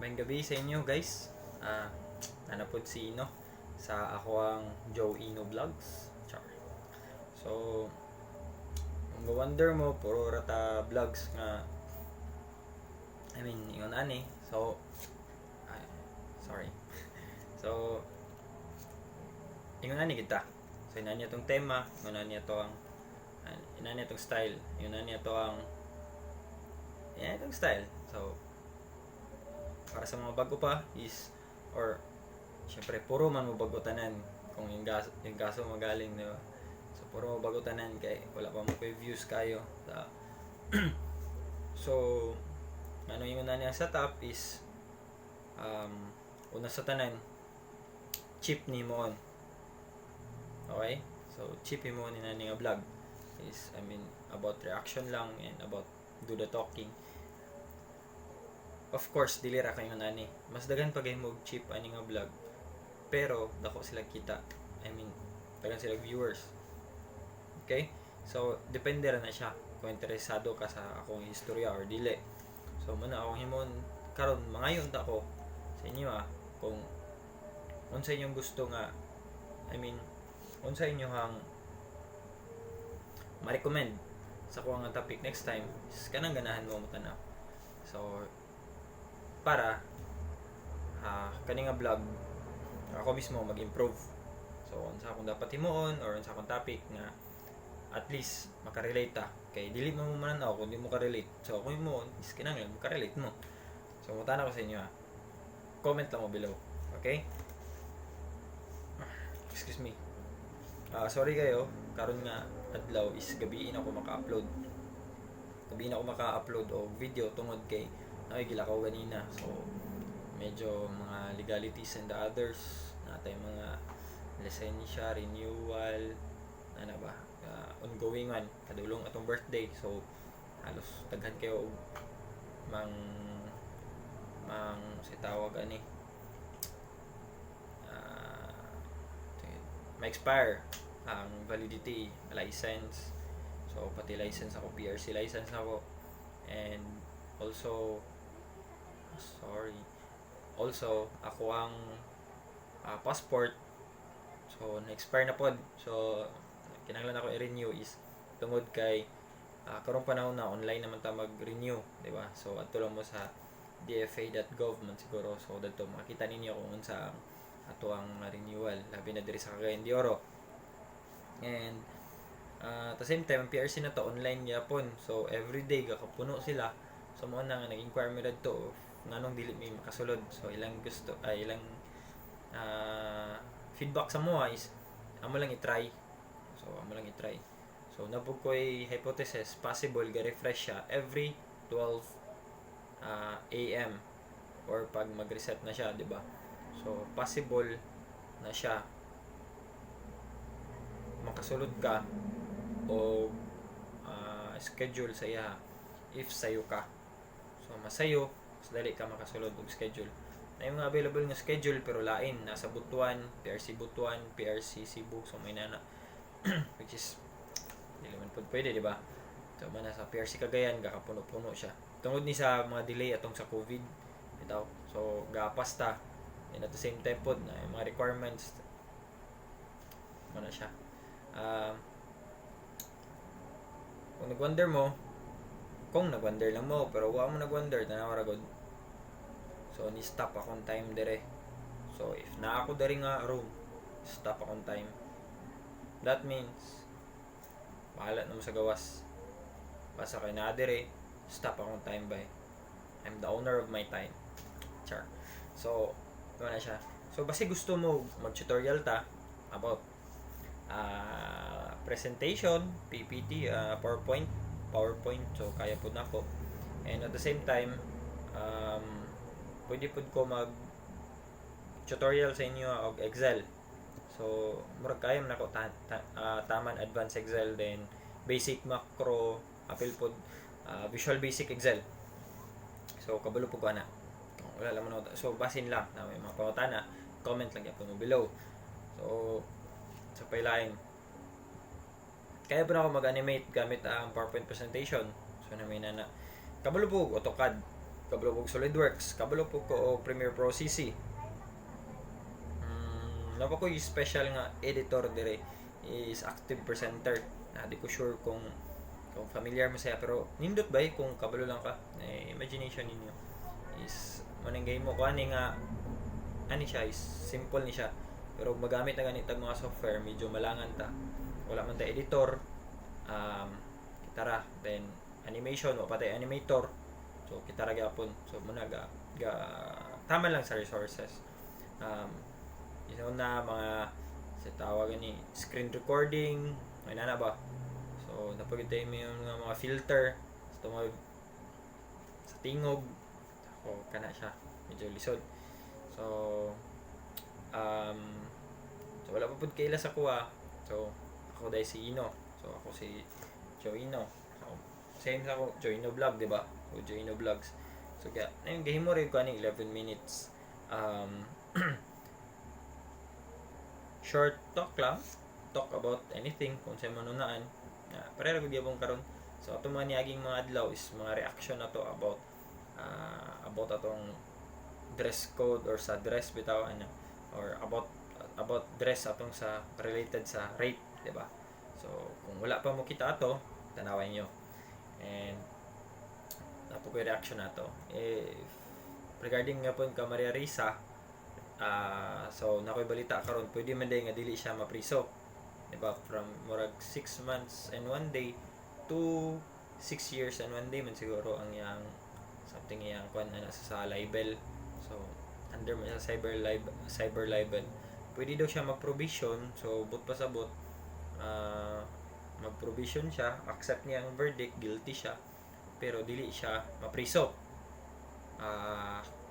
Maayong gabi sa inyo guys. Nanapod si Ino sa ako ang Joe Ino Vlogs. Char. So, kung wonder mo puro rata vlogs nga ingon ani. So, sorry. So, ingon ani kita. So, inani itong tema, ingon ani ito ang inani itong style, ingon ani ito ang itong style. So, para sa mga bago pa is or syempre puro man mo bago tanan kung yung gaso magaling, di ba? So puro mo bago tanan kay wala pa mo views kayo sa so ano yung una niya setup is una sa tanan cheap ni mo on. Okay, so cheap mo ni nani nga vlog is about reaction lang and about do the talking. Of course, dili ra kayo nani. Mas dagan pagay mo cheap ani nga vlog. Pero dako sila kita. Dagan sila viewers. Okay? So, depende ra na siya kung interesado ka sa akong istorya or dili. So, muna akong himon karon mangayon ta ko sa inyo kung unsa inyong gusto nga unsa inyo hang ma-recommend sa kuha nga topic next time is kanang ganahan mo tanaw. So, para kani nga vlog ako mismo mag-improve. So unsa akong dapat himuon or unsa akong topic nga at least makarelate ta kay dili mo mananaw kung di mo ka-relate. So kung himuon is kinahanglan makarelate mo. So mutana ko sa inyo comment lang mo below. Okay? Excuse me. Sorry kayo karon nga adlaw is gabiin ako maka-upload. Gabiin ako maka-upload og video tungod kay nakikilakaw ganina. So, medyo mga legalities and the others natay mga lisensya, renewal, ongoing man, kadulong atong birthday. So, halos daghan kayo mang sa tawag ani ma-expire ang validity license. So, pati license ako, PRC license ako. And also ako ang passport so na-expire na pod. So kinahanglan ako i-renew is tungod kay karong panahon na online naman ta mag-renew, di ba? So adto lang mo sa dfa.gov man siguro. So dadto makita ninyo kung unsa ang ato ang renewal labi na diri sa Cagayan de Oro. And at the same time PRC na to online gyapon. So everyday gakapuno sila. So mo na nga nag-inquire mi dadto nganong dili mi makasulod. So ilang feedback sa mo is amo lang i-try. So nabug ko'y hypothesis possible ga refresh siya every 12 AM or pag mag-reset na siya, di ba? So possible na siya makasulod ka o schedule sa iya if sayo ka. So masayo mas dali ka makasulod og schedule. Na yung mga available nga schedule pero lain nasa Butuan, PRC Butuan, PRC Cebu. So may nana which is hindi naman po pwede, di ba? So man sa PRC Cagayan gakapuno-puno siya tungod ni sa mga delay atong sa COVID bitaw. So gapas ta and at the same time pod na yung mga requirements mana siya. Kung nag-wonder lang mo pero wa mo nag-wonder tanaw ra gud. So ni stop akong time dire. So if na ako diri nga room, stop akong time. That means bahala na mo sa gawas. Basta kay na dire, stop akong time by. I'm the owner of my time. Char. So, ito na siya. So basi gusto mo mag-tutorial ta about presentation, PPT, PowerPoint. So kaya po na ko. And at the same time, pwede po ko mag tutorial sa inyo og Excel. So murag kayo na ko taman advanced Excel, then basic macro apil po visual basic Excel. So kabalo po ko na wala lang mo. So basin lang na may mga pangutana, comment lang yapon mo below. So sa pailain kaya po na ako mag-animate gamit ang PowerPoint presentation. So na may kabalo po AutoCAD. kabalo ko SolidWorks, kabalo po ko og Premiere Pro CC. Napa ko yung special nga editor dire is Active Presenter. Di ko sure kung familiar mo siya, pero nindot ba kung kabalo lang ka, imagination ninyo is maningay mo ko ani nga ani siya is simple ni siya, pero magamit na ganitag mga software medyo malangan ta, wala man ta editor, kitara, then animation wa patay animator, so kitara gyapon, so muna ga tama lang sa resources. Na mga sa tawag ni screen recording, may na ba, so napagitay mo yung mga filter sa sa tingog, o kana siya medyo lisod. So wala pa pud kaila sa kuha. So ako dai si Ino. So ako si Joino. So same sa ako Joino Vlog, di ba? O Joino Vlogs. So kaya ayun gahimo rin ko ani 11 minutes short talk lang, talk about anything kung sa manunaan. Pareha gud gyapon karon. So ato mga niaging mga adlaw is mga reaction na to about atong dress code or sa dress bitaw or about dress atong sa related sa rape, di ba? So kung wala pa mo kita ato, tanawan nyo. And napo ko reaction nato. Regarding nga po ka Maria Risa, so nakoy balita karon pwede man day nga dili siya mapriso, di ba? From murag 6 months and 1 day to 6 years and 1 day man siguro ang yang something yang kuan sa libel. So under mo sa cyber libel, pwede daw siya mag-provision. So but pa sa but mag-provision siya, accept niya ang verdict, guilty siya, pero dili siya mapriso.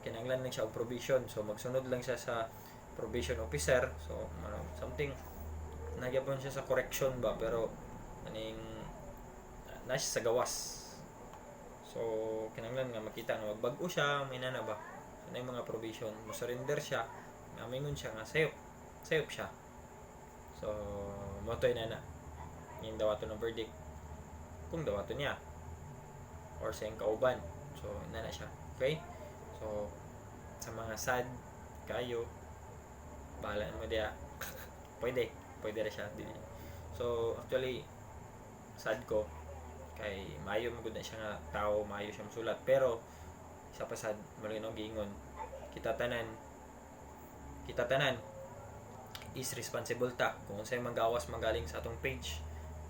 Kinanglan lang siya og provision, so magsunod lang siya sa probation officer. So something nagyapon siya sa correction ba, pero aning na siya sa gawas. So kinanglan nga makita nga magbag-o siya, may nana ba, so na yung mga provision, mo surrender siya, ngamingon siya nga sayop siya. So motoy na yung dawato ng verdict, kung dawato niya or sa yung kauban, so nana siya. Okay, so sa mga sad kayo, bahala mo diya. pwede rin siya dili. So actually sad ko kay maayo magud na siya nga tao, maayo siya masulat, pero isa pa sad malinaw giingon kita tanan is responsible ta kung unsay manggawas magaling sa atong page,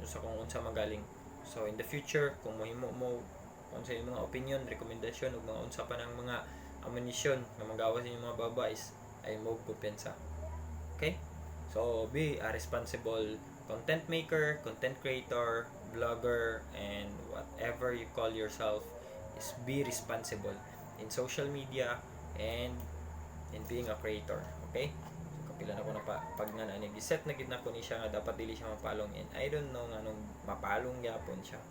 sa kung unsa magaling. So in the future kung mohimo mo unsay mga opinion, rekomendasyon ug mga unsa pa ng mga ammunition nga manggawas inyong mga babays, ay mo kumpensa. Okay, so be a responsible content maker, content creator, vlogger, and whatever you call yourself, is be responsible in social media and in being a creator. Okay, so kapila na ko na pag nga na giset na gid na ko ni siya nga dapat dili siya mapalong, and I don't know nga nung mapalong gyapon siya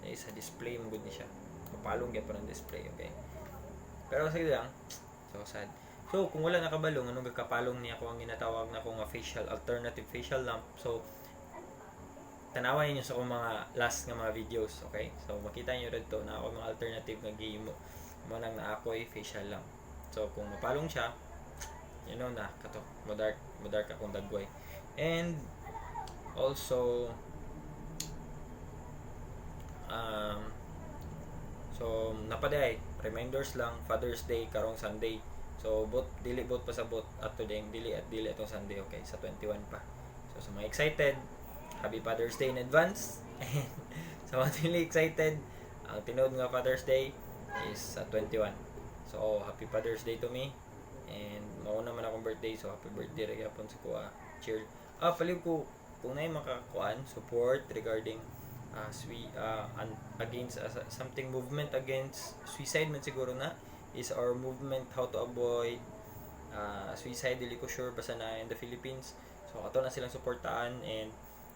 sa display mo gud ni siya, mapalong gyapon ang display. Okay, pero sige lang, so sad. So kung wala nakabalong, anong gagkapalong niya ako ang ginatawag na kong alternative facial lamp. So tanawan niyo sa akong mga last nga mga videos. Okay, so makita niyo dito na ako mga alternative nga gihimo mo nang na ako facial lamp. So kung mapalong siya, you know na kato mo dark akong dagway. And also so napaday reminders lang, Father's Day karong Sunday. So dili pa sa ato ding dili atong Sunday. Okay, sa 21 pa. So sa mga excited, happy Father's Day in advance. Sa mga dili excited, ang tinuod nga Father's Day is sa 21. So happy Father's Day to me, and mauna man akong birthday, so happy birthday ra gyapon sa kuha. Cheer. Paliw ko kung nay makakuan support regarding against something movement against suicide man siguro na is our movement how to avoid suicide. Dili ko sure basta na in the Philippines. So ato na silang suportaan, and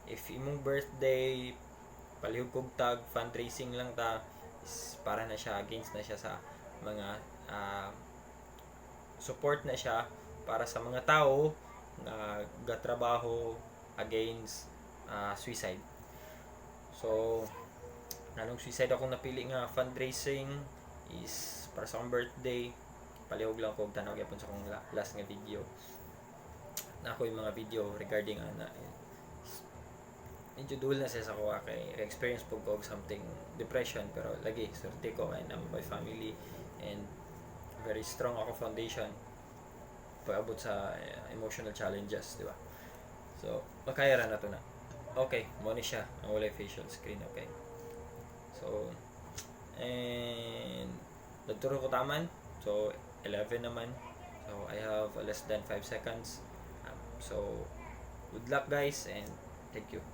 if imong birthday palihog kog tag fundraising lang ta, is para na siya against na siya sa mga support na siya para sa mga tao nga gatrabaho against suicide. So anong suicide akong napili nga fundraising is para sa akong birthday. Palihog lang ko tanaw gyapon sa akong last nga video. Na ako yung mga video regarding ana medyo dual na siya sa kuha kay experience po ko something depression, pero lagi swerte ko kay na my family and very strong ako foundation pag-abot sa emotional challenges, di ba? So makaya ra na to na. Okay, mo ni siya ang walay facial screen. Okay, so and nagturo ko taman, so 11 naman, so I have less than 5 seconds. So good luck guys and thank you.